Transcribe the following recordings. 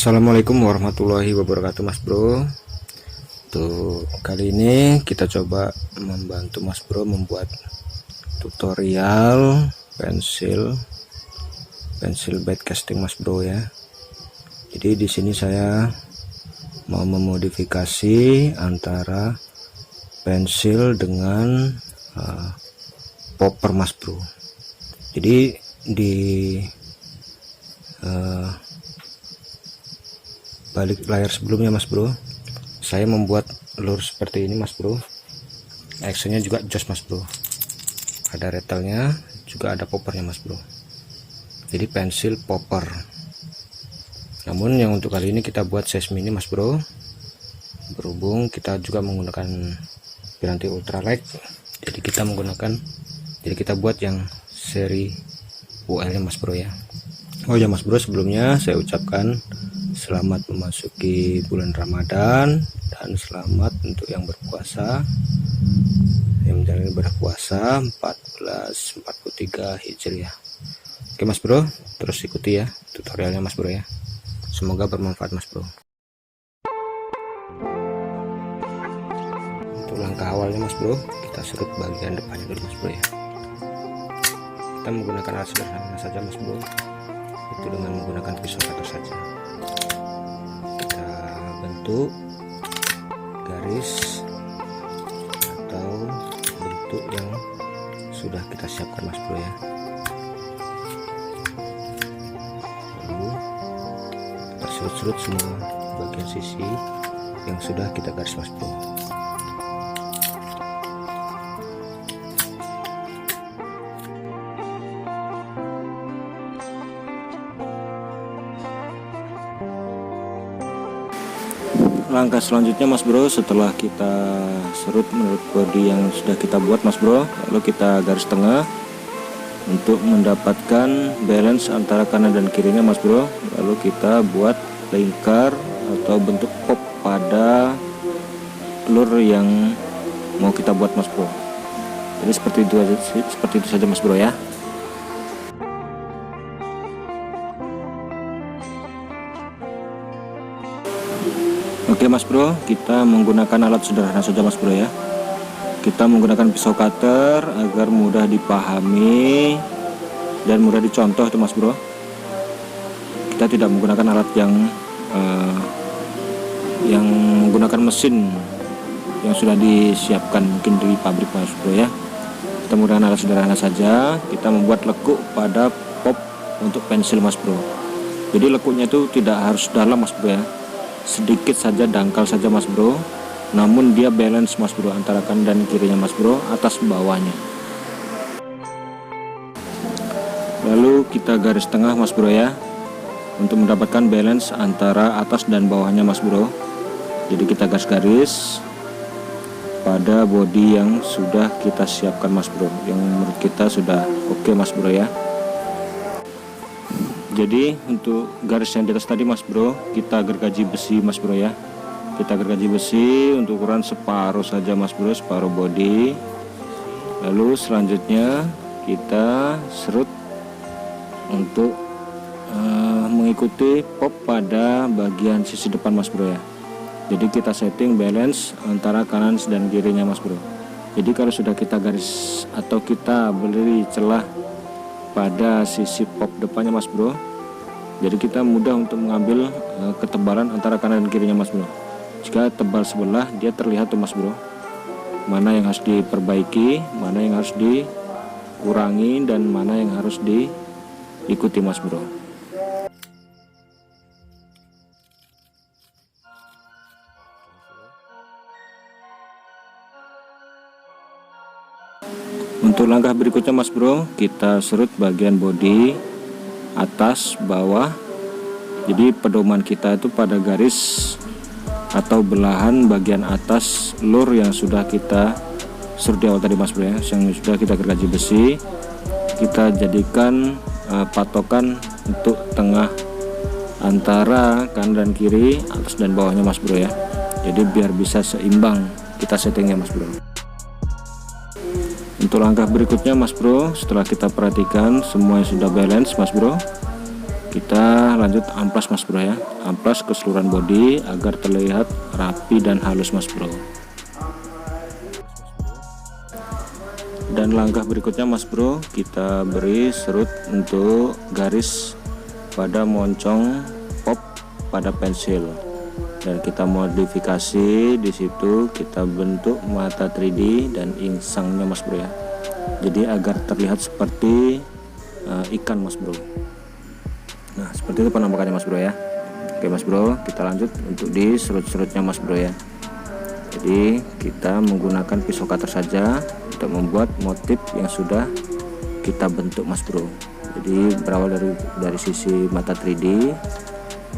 Assalamualaikum warahmatullahi wabarakatuh Mas Bro. Tuh, kali ini kita coba membantu Mas Bro membuat tutorial pensil bed casting Mas Bro ya. Jadi di sini saya mau memodifikasi antara pensil dengan popper Mas Bro. Jadi di balik layar sebelumnya Mas Bro, saya membuat lure seperti ini Mas Bro. Actionnya juga jos Mas Bro, ada retelnya, juga ada poppernya Mas Bro. Jadi pensil popper. Namun yang untuk kali ini kita buat size mini Mas Bro, berhubung kita juga menggunakan piranti ultralight, jadi kita buat yang seri UL nya Mas Bro ya. Oh ya Mas Bro, sebelumnya saya ucapkan selamat memasuki bulan Ramadan dan selamat untuk yang berpuasa, yang menjalani berpuasa 1443 Hijriah. Oke Mas Bro, terus ikuti ya tutorialnya Mas Bro ya. Semoga bermanfaat Mas Bro. Untuk langkah awalnya Mas Bro, kita serut bagian depannya dulu Mas Bro ya. Kita menggunakan alat sederhana saja Mas Bro, itu dengan menggunakan pisau cutter saja. Kita bentuk garis atau bentuk yang sudah kita siapkan Mas Bro ya. Lalu kita serut-serut semua bagian sisi yang sudah kita garis Mas Bro. Langkah selanjutnya Mas Bro, setelah kita serut menurut body yang sudah kita buat Mas Bro, lalu kita garis tengah untuk mendapatkan balance antara kanan dan kirinya Mas Bro. Lalu kita buat lingkar atau bentuk pop pada lure yang mau kita buat Mas Bro. Jadi seperti itu saja Mas Bro ya. Oke Mas Bro, kita menggunakan alat sederhana saja Mas Bro ya. Kita menggunakan pisau cutter agar mudah dipahami dan mudah dicontoh tuh Mas Bro. Kita tidak menggunakan alat yang menggunakan mesin yang sudah disiapkan mungkin di pabrik Mas Bro ya. Kita menggunakan alat sederhana saja. Kita membuat lekuk pada pop untuk pensil Mas Bro. Jadi lekuknya itu tidak harus dalam Mas Bro ya, sedikit saja, dangkal saja Mas Bro, namun dia balance Mas Bro antara kanan dan kirinya Mas Bro, atas bawahnya. Lalu kita garis tengah Mas Bro ya, untuk mendapatkan balance antara atas dan bawahnya Mas Bro. Jadi kita garis-garis pada body yang sudah kita siapkan Mas Bro, yang menurut kita sudah oke Mas Bro ya. Jadi untuk garis yang di atas tadi Mas Bro, kita gergaji besi Mas Bro ya. Kita gergaji besi untuk ukuran separuh saja Mas Bro, separuh body. Lalu selanjutnya kita serut untuk mengikuti pop pada bagian sisi depan Mas Bro ya. Jadi kita setting balance antara kanan dan kirinya Mas Bro. Jadi kalau sudah kita garis atau kita beri celah pada sisi pop depannya Mas Bro, jadi kita mudah untuk mengambil ketebalan antara kanan dan kirinya Mas Bro. Jika tebal sebelah, dia terlihat tuh Mas Bro, mana yang harus diperbaiki, mana yang harus dikurangi, dan mana yang harus diikuti Mas Bro. Untuk langkah berikutnya Mas Bro, kita serut bagian body atas bawah. Jadi pedoman kita itu pada garis atau belahan bagian atas lure yang sudah kita serut di awal tadi Mas Bro ya, yang sudah kita gergaji besi. Kita jadikan patokan untuk tengah antara kanan dan kiri, atas dan bawahnya Mas Bro ya. Jadi biar bisa seimbang kita settingnya Mas Bro. Untuk langkah berikutnya Mas Bro, setelah kita perhatikan semua sudah balance Mas Bro, kita lanjut amplas mas bro ya, amplas keseluruhan bodi agar terlihat rapi dan halus mas bro. Dan langkah berikutnya mas bro, kita beri serut untuk garis pada moncong pop pada pensil, dan kita modifikasi di situ, kita bentuk mata 3D dan insangnya mas bro ya, jadi agar terlihat seperti ikan mas bro. Nah seperti itu penampakannya mas bro ya. Oke mas bro, kita lanjut untuk di serut-serutnya mas bro ya. Jadi kita menggunakan pisau cutter saja untuk membuat motif yang sudah kita bentuk mas bro. Jadi berawal dari sisi mata 3D,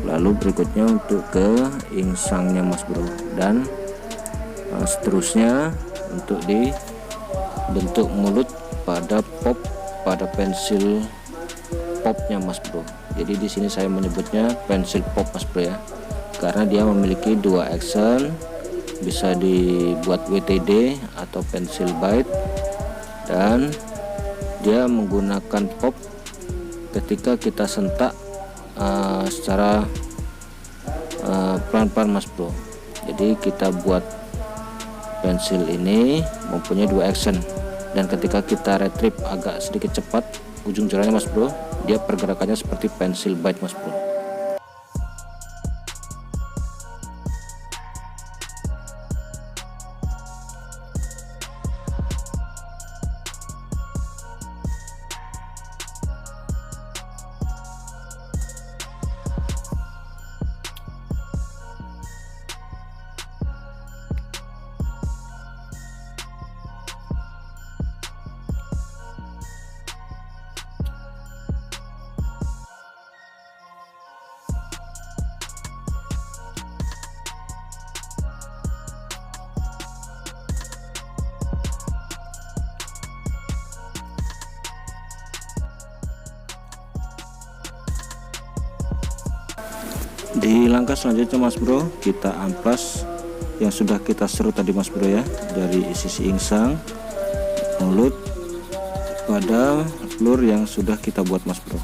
lalu berikutnya untuk ke insangnya mas bro, dan seterusnya untuk di bentuk mulut pada pop pada pensil popnya mas bro. Jadi di sini saya menyebutnya pensil pop mas bro ya, karena dia memiliki dua action, bisa dibuat WTD atau pensil bite, dan dia menggunakan pop ketika kita sentak secara pelan-pelan mas bro. Jadi kita buat pensil ini mempunyai dua action, dan ketika kita retrieve agak sedikit cepat ujung jarinya mas bro, dia pergerakannya seperti pensil bite mas bro. Di langkah selanjutnya mas bro, kita amplas yang sudah kita serut tadi mas bro ya, dari sisi insang, mulut pada lure yang sudah kita buat mas bro.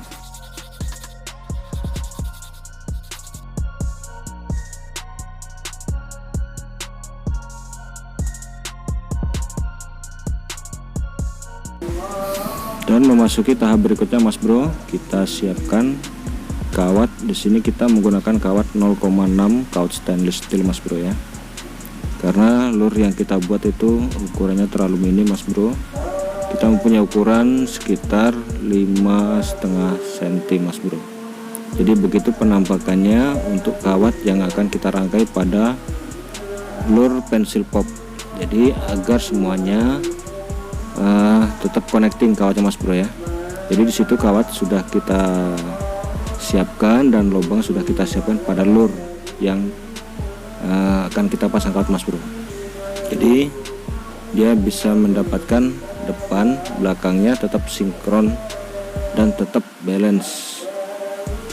Dan memasuki tahap berikutnya mas bro, kita siapkan kawat. Di sini kita menggunakan kawat 0,6 kawat stainless steel mas bro ya, karena lure yang kita buat itu ukurannya terlalu minim mas bro. Kita mempunyai ukuran sekitar 5,5 cm mas bro. Jadi begitu penampakannya untuk kawat yang akan kita rangkai pada lure pensil pop. Jadi agar semuanya tetap connecting kawatnya mas bro ya. Jadi disitu kawat sudah kita siapkan dan lubang sudah kita siapkan pada lure yang akan kita pasang kawat mas bro. Jadi dia bisa mendapatkan depan belakangnya tetap sinkron dan tetap balance,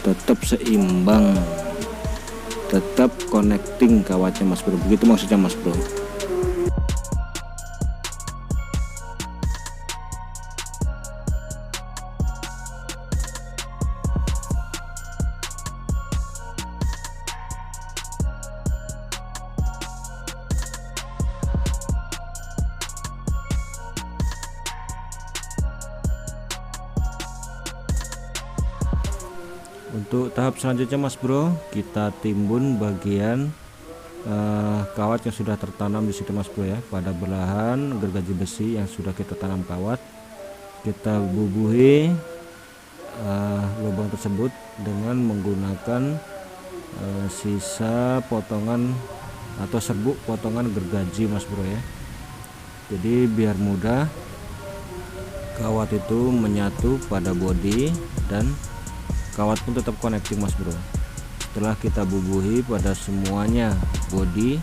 tetap seimbang, tetap connecting kawatnya mas bro. Begitu maksudnya mas bro. Untuk tahap selanjutnya mas bro, kita timbun bagian kawat yang sudah tertanam di situ mas bro ya, pada belahan gergaji besi yang sudah kita tanam kawat. Kita bubuhi lubang tersebut dengan menggunakan sisa potongan atau serbuk potongan gergaji mas bro ya. Jadi biar mudah kawat itu menyatu pada bodi dan kawat pun tetap connecting mas bro. Setelah kita bubuhi pada semuanya bodi,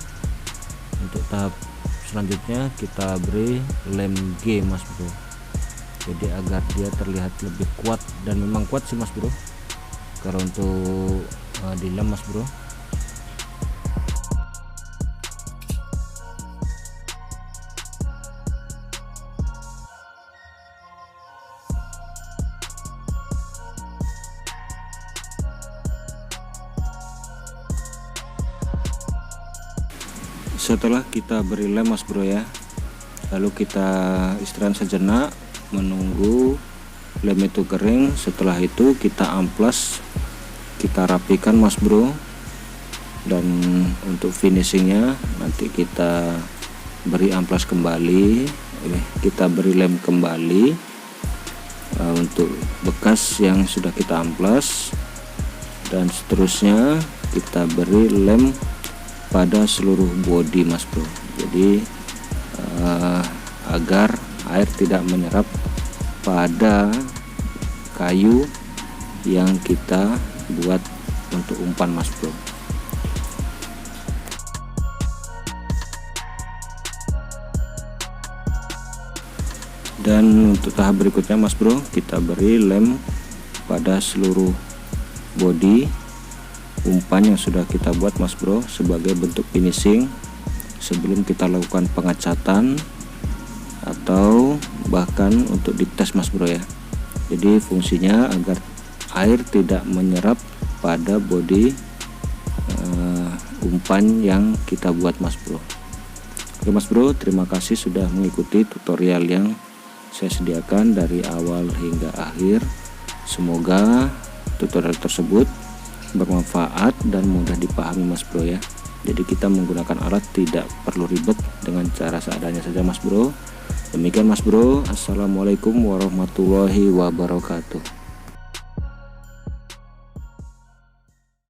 untuk tahap selanjutnya kita beri lem G mas bro. Jadi agar dia terlihat lebih kuat, dan memang kuat sih mas bro kalau untuk di lem mas bro. Setelah kita beri lem mas bro ya, lalu kita istirahat sejenak menunggu lem itu kering. Setelah itu kita amplas, kita rapikan mas bro, dan untuk finishingnya nanti kita beri amplas kembali, kita beri lem kembali untuk bekas yang sudah kita amplas, dan seterusnya kita beri lem pada seluruh bodi mas bro. Jadi agar air tidak menyerap pada kayu yang kita buat untuk umpan mas bro. Dan untuk tahap berikutnya mas bro, kita beri lem pada seluruh bodi umpan yang sudah kita buat mas bro, sebagai bentuk finishing sebelum kita lakukan pengecatan atau bahkan untuk dites mas bro ya. Jadi fungsinya agar air tidak menyerap pada bodi umpan yang kita buat mas bro. Oke mas bro, terima kasih sudah mengikuti tutorial yang saya sediakan dari awal hingga akhir. Semoga tutorial tersebut bermanfaat dan mudah dipahami mas bro ya. Jadi kita menggunakan alat tidak perlu ribet, dengan cara seadanya saja mas bro. Demikian mas bro, assalamualaikum warahmatullahi wabarakatuh.